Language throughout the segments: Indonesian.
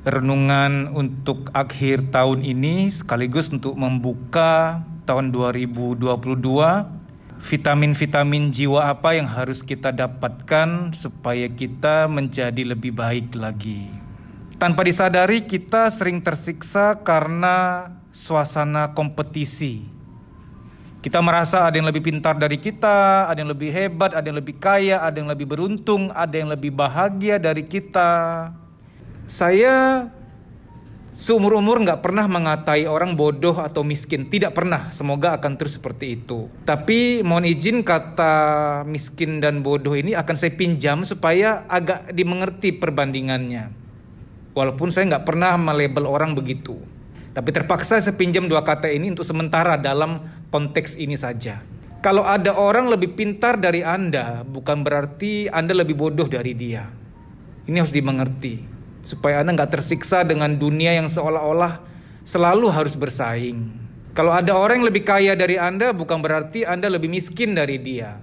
renungan untuk akhir tahun ini sekaligus untuk membuka tahun 2022. Vitamin-vitamin jiwa apa yang harus kita dapatkan supaya kita menjadi lebih baik lagi. Tanpa disadari kita sering tersiksa karena suasana kompetisi. Kita merasa ada yang lebih pintar dari kita, ada yang lebih hebat, ada yang lebih kaya, ada yang lebih beruntung, ada yang lebih bahagia dari kita. Saya seumur-umur gak pernah mengatai orang bodoh atau miskin. Tidak pernah, semoga akan terus seperti itu. Tapi mohon izin kata miskin dan bodoh ini akan saya pinjam supaya agak dimengerti perbandingannya. Walaupun saya gak pernah melabel orang begitu. Tapi terpaksa saya pinjam dua kata ini untuk sementara dalam konteks ini saja. Kalau ada orang lebih pintar dari Anda, bukan berarti Anda lebih bodoh dari dia. Ini harus dimengerti. Supaya Anda nggak tersiksa dengan dunia yang seolah-olah selalu harus bersaing. Kalau ada orang yang lebih kaya dari Anda, bukan berarti Anda lebih miskin dari dia.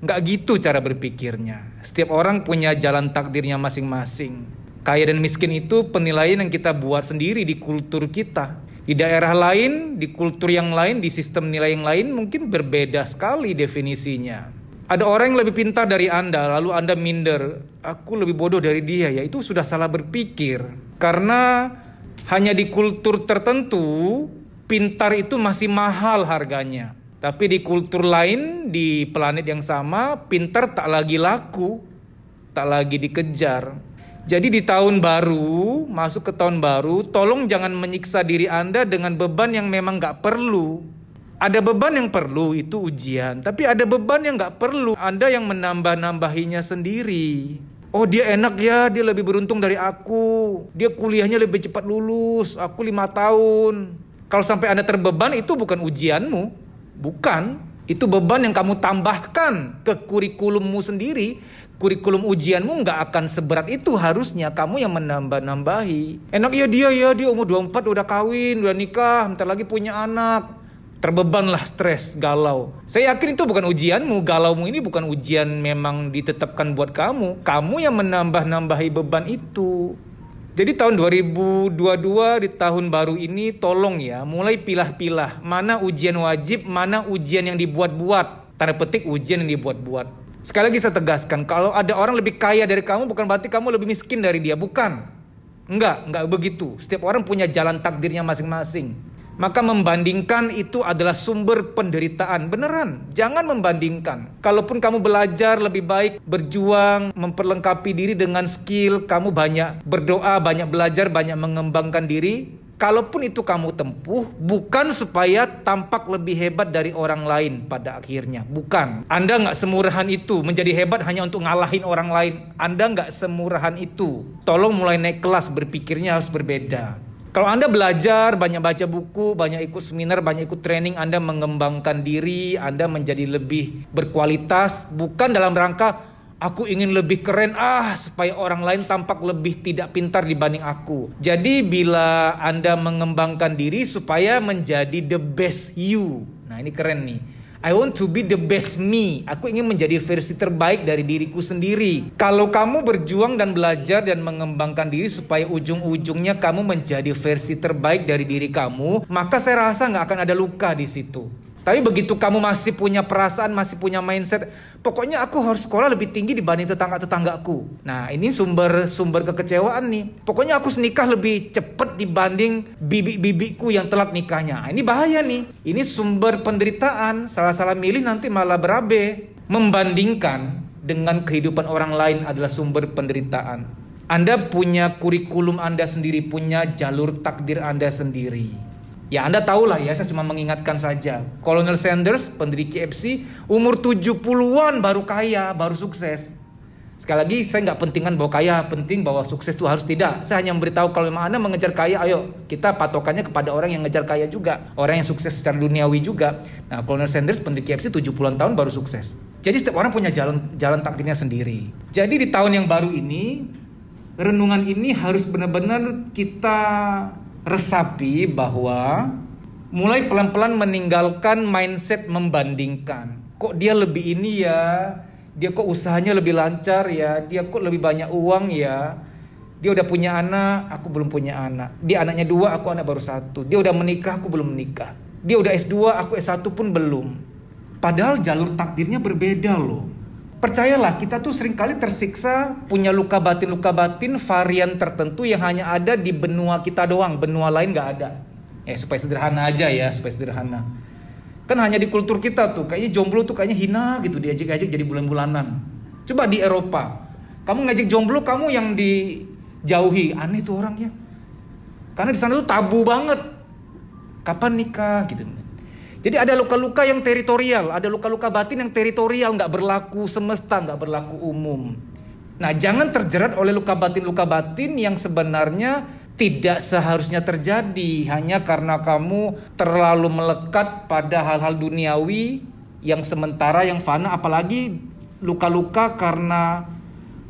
Nggak gitu cara berpikirnya. Setiap orang punya jalan takdirnya masing-masing. Kaya dan miskin itu penilaian yang kita buat sendiri di kultur kita. Di daerah lain, di kultur yang lain, di sistem nilai yang lain mungkin berbeda sekali definisinya. Ada orang yang lebih pintar dari Anda, lalu Anda minder, aku lebih bodoh dari dia, ya itu sudah salah berpikir. Karena hanya di kultur tertentu, pintar itu masih mahal harganya. Tapi di kultur lain, di planet yang sama, pintar tak lagi laku, tak lagi dikejar. Jadi di tahun baru, masuk ke tahun baru, tolong jangan menyiksa diri Anda dengan beban yang memang gak perlu. Ada beban yang perlu, itu ujian. Tapi ada beban yang gak perlu, Anda yang menambah-nambahinya sendiri. Oh dia enak ya, dia lebih beruntung dari aku. Dia kuliahnya lebih cepat lulus, aku 5 tahun. Kalau sampai Anda terbeban, itu bukan ujianmu. Bukan, itu beban yang kamu tambahkan ke kurikulummu sendiri. Kurikulum ujianmu gak akan seberat itu harusnya, kamu yang menambah-nambahi. Enak ya dia umur 24 udah kawin, udah nikah, bentar lagi punya anak. Terbebanlah, stres, galau. Saya yakin itu bukan ujianmu. Galaumu ini bukan ujian memang ditetapkan buat kamu. Kamu yang menambah-nambahi beban itu. Jadi tahun 2022 di tahun baru ini tolong ya, mulai pilah-pilah. Mana ujian wajib, mana ujian yang dibuat-buat. Tanda petik ujian yang dibuat-buat. Sekali lagi saya tegaskan, kalau ada orang lebih kaya dari kamu bukan berarti kamu lebih miskin dari dia. Bukan. Enggak begitu. Setiap orang punya jalan takdirnya masing-masing. Maka membandingkan itu adalah sumber penderitaan. Beneran, jangan membandingkan. Kalaupun kamu belajar lebih baik, berjuang, memperlengkapi diri dengan skill, kamu banyak berdoa, banyak belajar, banyak mengembangkan diri. Kalaupun itu kamu tempuh, bukan supaya tampak lebih hebat dari orang lain pada akhirnya. Bukan. Anda nggak semurahan itu, menjadi hebat hanya untuk ngalahin orang lain. Anda nggak semurahan itu. Tolong mulai naik kelas, berpikirnya harus berbeda. Kalau Anda belajar, banyak baca buku, banyak ikut seminar, banyak ikut training, Anda mengembangkan diri, Anda menjadi lebih berkualitas, bukan dalam rangka aku ingin lebih keren supaya orang lain tampak lebih tidak pintar dibanding aku. Jadi bila Anda mengembangkan diri supaya menjadi the best you. Nah ini keren nih. I want to be the best me. Aku ingin menjadi versi terbaik dari diriku sendiri. Kalau kamu berjuang dan belajar dan mengembangkan diri supaya ujung-ujungnya kamu menjadi versi terbaik dari diri kamu, maka saya rasa nggak akan ada luka di situ. Tapi begitu kamu masih punya perasaan, masih punya mindset, pokoknya aku harus sekolah lebih tinggi dibanding tetangga-tetanggaku. Nah ini sumber kekecewaan nih. Pokoknya aku nikah lebih cepat dibanding bibi-bibiku yang telat nikahnya. Ini bahaya nih. Ini sumber penderitaan. Salah-salah milih nanti malah berabe. Membandingkan dengan kehidupan orang lain adalah sumber penderitaan. Anda punya kurikulum Anda sendiri, punya jalur takdir Anda sendiri. Ya Anda tahulah ya, saya cuma mengingatkan saja. Colonel Sanders, pendiri KFC, umur 70-an baru kaya, baru sukses. Sekali lagi, saya nggak pentingkan bahwa kaya, penting bahwa sukses itu harus tidak. Saya hanya memberitahu kalau memang Anda mengejar kaya, ayo kita patokannya kepada orang yang ngejar kaya juga. Orang yang sukses secara duniawi juga. Nah, Colonel Sanders, pendiri KFC 70-an tahun baru sukses. Jadi setiap orang punya jalan takdirnya sendiri. Jadi di tahun yang baru ini, renungan ini harus benar-benar kita resapi bahwa mulai pelan-pelan meninggalkan mindset membandingkan. Kok dia lebih ini ya, dia kok usahanya lebih lancar ya, dia kok lebih banyak uang ya. Dia udah punya anak, aku belum punya anak. Dia anaknya 2, aku anak baru 1. Dia udah menikah, aku belum menikah. Dia udah S2, aku S1 pun belum. Padahal jalur takdirnya berbeda loh. Percayalah, kita tuh seringkali tersiksa, punya luka batin varian tertentu yang hanya ada di benua kita doang, benua lain gak ada. Supaya sederhana aja ya, supaya sederhana. Kan hanya di kultur kita tuh, kayaknya jomblo tuh kayaknya hina gitu, diajak-ajak jadi bulan-bulanan. Coba di Eropa, kamu ngajak jomblo, kamu yang dijauhi, aneh tuh orangnya. Karena di sana tuh tabu banget. Kapan nikah gitu. Jadi ada luka-luka yang teritorial, ada luka-luka batin yang teritorial, nggak berlaku semesta, nggak berlaku umum. Nah, jangan terjerat oleh luka batin yang sebenarnya tidak seharusnya terjadi hanya karena kamu terlalu melekat pada hal-hal duniawi yang sementara, yang fana, apalagi luka-luka karena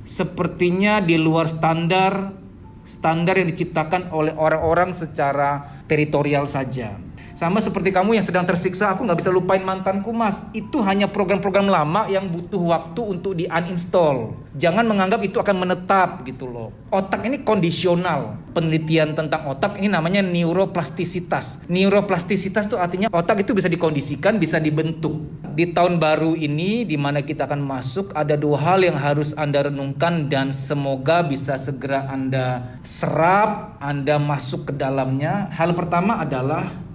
sepertinya di luar standar yang diciptakan oleh orang-orang secara teritorial saja. Sama seperti kamu yang sedang tersiksa, aku gak bisa lupain mantanku mas. Itu hanya program-program lama yang butuh waktu untuk di uninstall. Jangan menganggap itu akan menetap gitu loh. Otak ini kondisional. Penelitian tentang otak ini namanya neuroplastisitas. Neuroplastisitas itu artinya otak itu bisa dikondisikan, bisa dibentuk. Di tahun baru ini, di mana kita akan masuk, ada 2 hal yang harus Anda renungkan dan semoga bisa segera Anda serap, Anda masuk ke dalamnya. Hal pertama adalah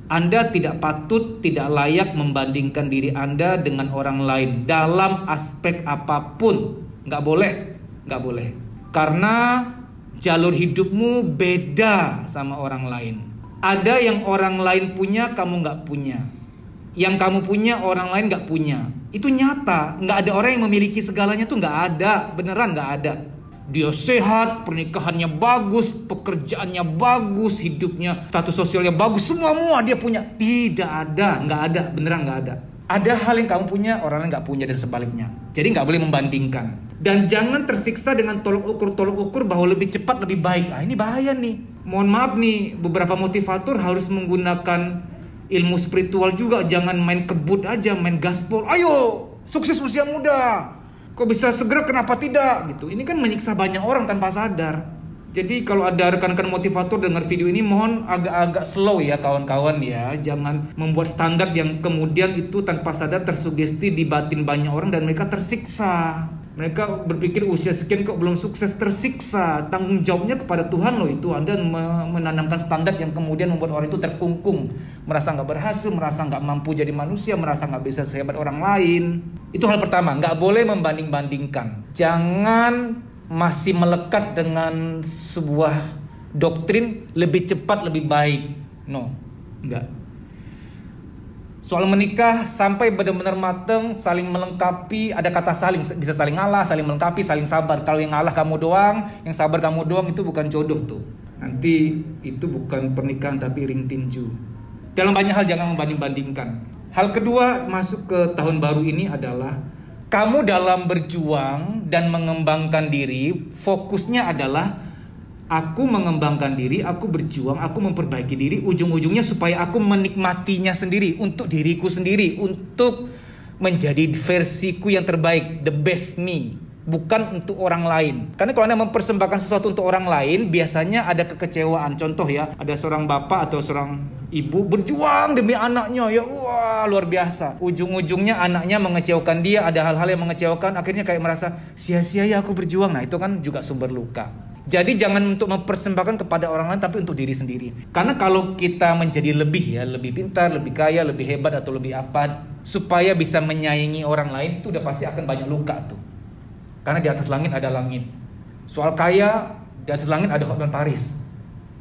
Anda tidak patut, tidak layak membandingkan diri Anda dengan orang lain dalam aspek apapun. Nggak boleh. Karena jalur hidupmu beda sama orang lain. Ada yang orang lain punya, kamu nggak punya. Yang kamu punya, orang lain nggak punya. Itu nyata. Nggak ada orang yang memiliki segalanya tuh nggak ada. Beneran nggak ada. Dia sehat, pernikahannya bagus, pekerjaannya bagus, hidupnya, status sosialnya bagus, semua dia punya. Tidak ada, nggak ada, beneran nggak ada. Ada hal yang kamu punya, orang lain nggak punya dan sebaliknya. Jadi nggak boleh membandingkan. Dan jangan tersiksa dengan tolok ukur bahwa lebih cepat lebih baik. Ini bahaya nih. Mohon maaf nih, beberapa motivator harus menggunakan ilmu spiritual juga. Jangan main kebut aja, main gaspol. Ayo, sukses usia muda. Kok bisa segera, kenapa tidak gitu. Ini kan menyiksa banyak orang tanpa sadar. Jadi kalau ada rekan-rekan motivator dengar video ini, mohon agak-agak slow ya kawan-kawan ya. Jangan membuat standar yang kemudian itu tanpa sadar tersugesti di batin banyak orang dan mereka tersiksa. Mereka berpikir usia sekian kok belum sukses, tersiksa. Tanggung jawabnya kepada Tuhan loh itu. Anda menanamkan standar yang kemudian membuat orang itu terkungkung. Merasa gak berhasil, merasa gak mampu jadi manusia, merasa gak bisa sehebat orang lain. Itu hal pertama, gak boleh membanding-bandingkan. Jangan masih melekat dengan sebuah doktrin lebih cepat, lebih baik. No, enggak. Soal menikah sampai benar-benar mateng, saling melengkapi, ada kata saling, bisa saling ngalah, saling melengkapi, saling sabar. Kalau yang ngalah kamu doang, yang sabar kamu doang, itu bukan jodoh tuh. Nanti itu bukan pernikahan tapi ring tinju. Dalam banyak hal jangan membanding-bandingkan. Hal kedua masuk ke tahun baru ini adalah kamu dalam berjuang dan mengembangkan diri, fokusnya adalah aku mengembangkan diri, aku berjuang, aku memperbaiki diri, ujung-ujungnya supaya aku menikmatinya sendiri, untuk diriku sendiri, untuk menjadi versiku yang terbaik, the best me, bukan untuk orang lain. Karena kalau Anda mempersembahkan sesuatu untuk orang lain, biasanya ada kekecewaan. Contoh ya, ada seorang bapak atau seorang ibu berjuang demi anaknya, ya wah luar biasa. Ujung-ujungnya anaknya mengecewakan dia, ada hal-hal yang mengecewakan, akhirnya kayak merasa sia-sia ya aku berjuang. Nah itu kan juga sumber luka. Jadi jangan untuk mempersembahkan kepada orang lain tapi untuk diri sendiri. Karena kalau kita menjadi lebih ya, lebih pintar, lebih kaya, lebih hebat atau lebih apa, supaya bisa menyaingi orang lain, itu udah pasti akan banyak luka tuh. Karena di atas langit ada langit. Soal kaya, di atas langit ada Hotman Paris.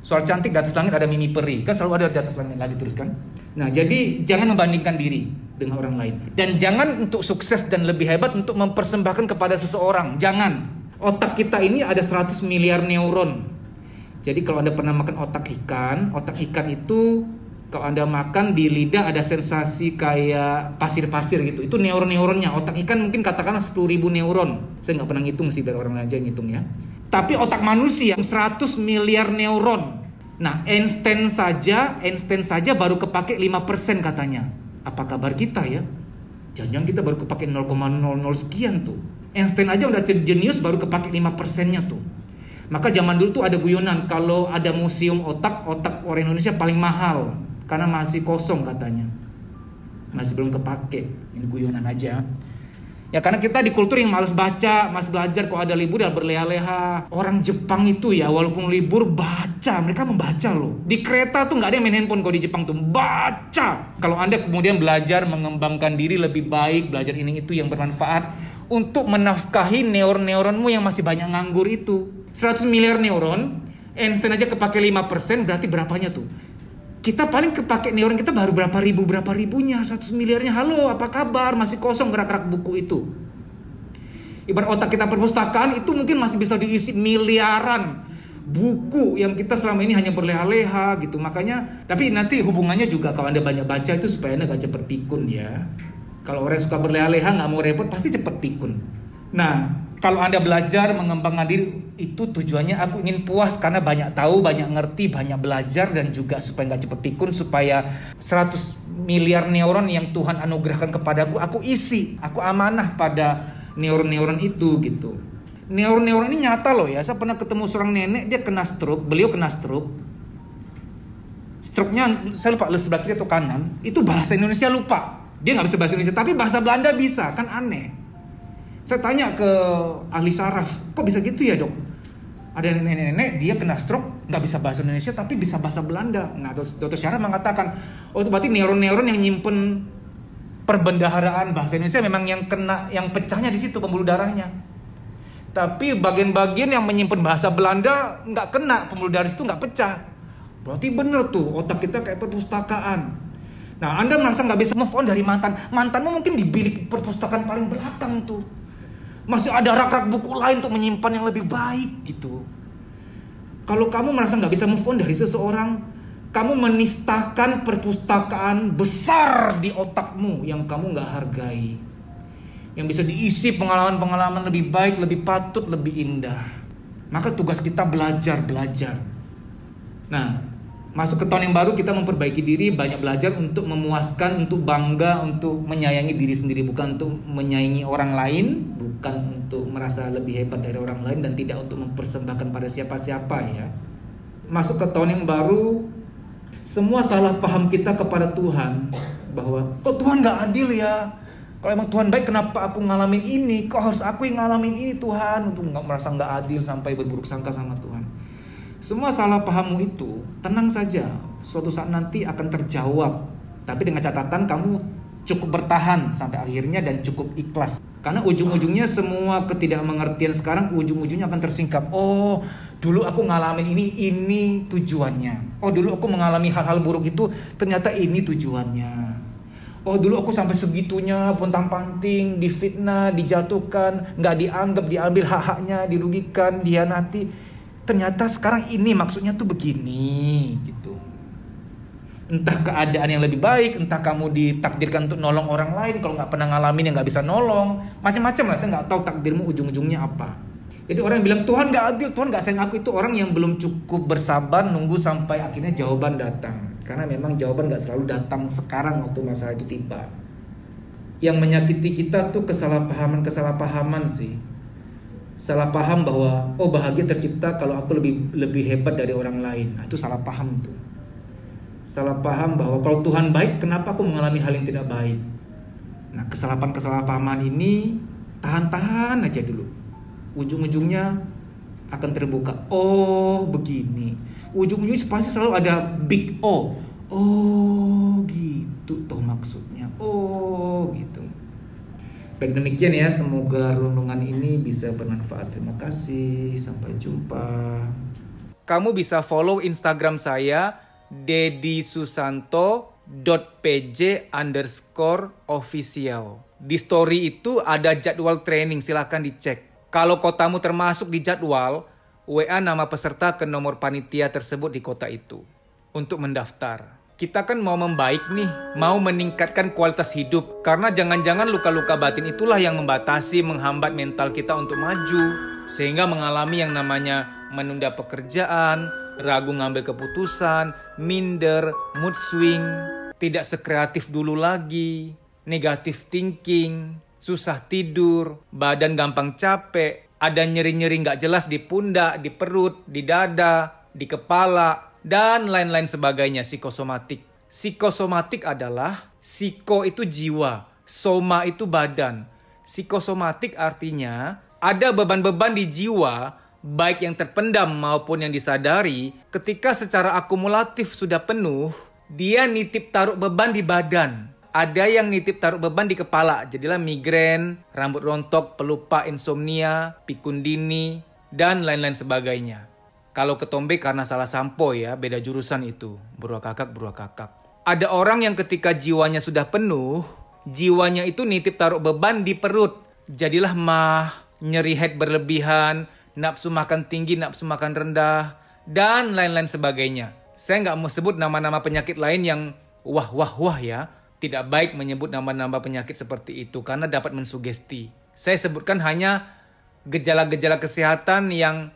Soal cantik, di atas langit ada Mimi Peri. Kan selalu ada di atas langit lagi terus kan. Nah jadi jangan membandingkan diri dengan orang lain. Dan jangan untuk sukses dan lebih hebat untuk mempersembahkan kepada seseorang. Jangan. Otak kita ini ada 100 miliar neuron. Jadi kalau Anda pernah makan otak ikan itu kalau Anda makan di lidah ada sensasi kayak pasir-pasir gitu. Itu neuron-neuronnya. Otak ikan mungkin katakanlah 10.000 neuron. Saya nggak pernah ngitung sih, biar orang lain aja ngitung ya. Tapi otak manusia 100 miliar neuron. Nah, Einstein saja baru kepake 5% katanya. Apa kabar kita ya? Jangan kita baru kepake 0,00 sekian tuh. Einstein aja udah jenius baru kepake 5%-nya tuh. Maka zaman dulu tuh ada guyonan, kalau ada museum otak orang Indonesia paling mahal karena masih kosong katanya, masih belum kepake. Ini guyonan aja. Ya karena kita di kultur yang malas baca, malas belajar, kok ada libur dan berleha-leha. Orang Jepang itu ya walaupun libur baca, mereka membaca loh. Di kereta tuh nggak ada yang main handphone kalau di Jepang tuh, baca. Kalau Anda kemudian belajar mengembangkan diri lebih baik, belajar ini itu yang bermanfaat untuk menafkahi neuron-neuronmu yang masih banyak nganggur itu. 100 miliar neuron, Einstein aja kepake 5%, berarti berapanya tuh? Kita paling kepake neuron kita baru berapa ribunya, 100 miliarnya. Halo, apa kabar? Masih kosong rak-rak buku itu. Ibarat otak kita perpustakaan itu mungkin masih bisa diisi miliaran buku yang kita selama ini hanya berleha-leha gitu. Makanya, tapi nanti hubungannya juga kalau Anda banyak baca itu supaya Anda gak cepet pikun ya. Kalau orang yang suka berleha-leha gak mau repot pasti cepet pikun. Nah, kalau Anda belajar mengembangkan diri itu tujuannya aku ingin puas karena banyak tahu, banyak ngerti, banyak belajar, dan juga supaya gak cepet pikun, supaya 100 miliar neuron yang Tuhan anugerahkan kepadaku aku isi, aku amanah pada neuron-neuron itu gitu. Neuron-neuron ini nyata loh ya. Saya pernah ketemu seorang nenek, dia kena stroke, beliau kena stroke. Stroke-nya saya lupa sebelah kiri atau kanan. Itu bahasa Indonesia lupa. Dia gak bisa bahasa Indonesia, tapi bahasa Belanda bisa, kan aneh. Saya tanya ke ahli saraf, kok bisa gitu ya dok? Ada nenek-nenek dia kena stroke, nggak bisa bahasa Indonesia tapi bisa bahasa Belanda. Nah, dokter saraf mengatakan, oh itu berarti neuron-neuron yang nyimpen perbendaharaan bahasa Indonesia memang yang kena, yang pecahnya di situ pembuluh darahnya. Tapi bagian-bagian yang menyimpan bahasa Belanda nggak kena, pembuluh darah itu nggak pecah. Berarti bener tuh otak kita kayak perpustakaan. Nah, Anda merasa nggak bisa move on dari mantanmu mungkin di bilik perpustakaan paling belakang tuh. Masih ada rak-rak buku lain untuk menyimpan yang lebih baik gitu. Kalau kamu merasa gak bisa move on dari seseorang, kamu menistakan perpustakaan besar di otakmu yang kamu gak hargai, yang bisa diisi pengalaman-pengalaman lebih baik, lebih patut, lebih indah. Maka tugas kita belajar. Nah, masuk ke tahun yang baru kita memperbaiki diri, banyak belajar untuk memuaskan, untuk bangga, untuk menyayangi diri sendiri, bukan untuk menyayangi orang lain, bukan untuk merasa lebih hebat dari orang lain, dan tidak untuk mempersembahkan pada siapa-siapa ya. Masuk ke tahun yang baru, semua salah paham kita kepada Tuhan bahwa kok Tuhan gak adil ya? Kalau emang Tuhan baik, kenapa aku ngalamin ini? Kok harus aku yang ngalamin ini Tuhan? Untuk merasa gak adil sampai berburuk sangka sama Tuhan. Semua salah pahammu itu, tenang saja, suatu saat nanti akan terjawab. Tapi dengan catatan kamu cukup bertahan sampai akhirnya dan cukup ikhlas. Karena ujung-ujungnya semua ketidakmengertian sekarang ujung-ujungnya akan tersingkap. Oh, dulu aku ngalamin ini tujuannya. Oh, dulu aku mengalami hal-hal buruk itu, ternyata ini tujuannya. Oh, dulu aku sampai segitunya, pontang-panting, difitnah, dijatuhkan, gak dianggap, diambil hak-haknya, dirugikan, dihianati. Ternyata sekarang ini maksudnya tuh begini gitu. Entah keadaan yang lebih baik, entah kamu ditakdirkan untuk nolong orang lain. Kalau gak pernah ngalamin yang gak bisa nolong, macam-macam lah, saya gak tahu takdirmu ujung-ujungnya apa. Jadi orang yang bilang Tuhan gak adil, Tuhan gak sayang aku, itu orang yang belum cukup bersabar nunggu sampai akhirnya jawaban datang. Karena memang jawaban gak selalu datang sekarang waktu masalah itu tiba. Yang menyakiti kita tuh kesalahpahaman sih. Salah paham bahwa oh bahagia tercipta kalau aku lebih hebat dari orang lain. Nah, itu salah paham tuh. Salah paham bahwa kalau Tuhan baik, kenapa aku mengalami hal yang tidak baik? Nah, kesalahpahaman ini tahan aja dulu. Ujung-ujungnya akan terbuka. Oh, begini. Ujung-ujungnya pasti selalu ada big O. Oh, gitu toh maksudnya. Oh, gitu. Baik, demikian ya, semoga renungan ini bisa bermanfaat. Terima kasih, sampai jumpa. Kamu bisa follow Instagram saya dedisusanto.pj_official. Di story itu ada jadwal training, silahkan dicek. Kalau kotamu termasuk di jadwal, WA nama peserta ke nomor panitia tersebut di kota itu untuk mendaftar. Kita kan mau membaik nih, mau meningkatkan kualitas hidup. Karena jangan-jangan luka-luka batin itulah yang membatasi, menghambat mental kita untuk maju. Sehingga mengalami yang namanya menunda pekerjaan, ragu ngambil keputusan, minder, mood swing, tidak sekreatif dulu lagi, negatif thinking, susah tidur, badan gampang capek, ada nyeri-nyeri nggak jelas di pundak, di perut, di dada, di kepala, dan lain-lain sebagainya, psikosomatik. Psikosomatik adalah, psiko itu jiwa, soma itu badan. Psikosomatik artinya ada beban-beban di jiwa, baik yang terpendam maupun yang disadari, ketika secara akumulatif sudah penuh, dia nitip taruh beban di badan. Ada yang nitip taruh beban di kepala, jadilah migrain, rambut rontok, pelupa, insomnia, pikun dini, dan lain-lain sebagainya. Kalau ketombe karena salah sampo ya, beda jurusan itu. Beruah kakak. Ada orang yang ketika jiwanya sudah penuh, jiwanya itu nitip taruh beban di perut. Jadilah mah, nyeri head berlebihan, nafsu makan tinggi, nafsu makan rendah, dan lain-lain sebagainya. Saya nggak mau sebut nama-nama penyakit lain yang wah ya. Tidak baik menyebut nama-nama penyakit seperti itu karena dapat mensugesti. Saya sebutkan hanya gejala-gejala kesehatan yang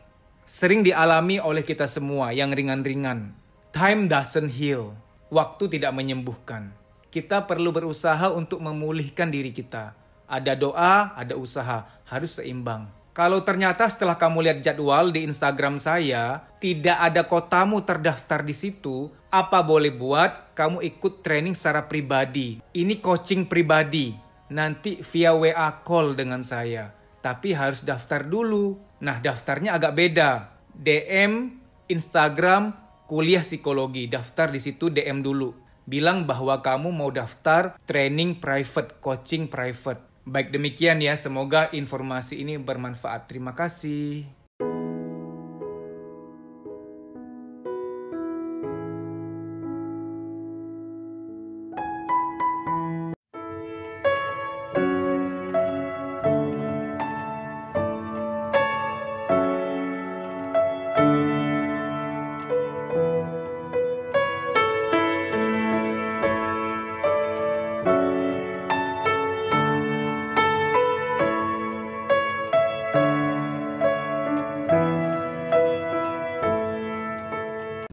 sering dialami oleh kita semua, yang ringan-ringan. Time doesn't heal. Waktu tidak menyembuhkan. Kita perlu berusaha untuk memulihkan diri kita. Ada doa, ada usaha. Harus seimbang. Kalau ternyata setelah kamu lihat jadwal di Instagram saya, tidak ada kotamu terdaftar di situ, apa boleh buat kamu ikut training secara pribadi. Ini coaching pribadi. Nanti via WA call dengan saya. Tapi harus daftar dulu. Nah, daftarnya agak beda. DM, Instagram, kuliah psikologi. Daftar di situ DM dulu. Bilang bahwa kamu mau daftar training private, coaching private. Baik demikian ya, semoga informasi ini bermanfaat. Terima kasih.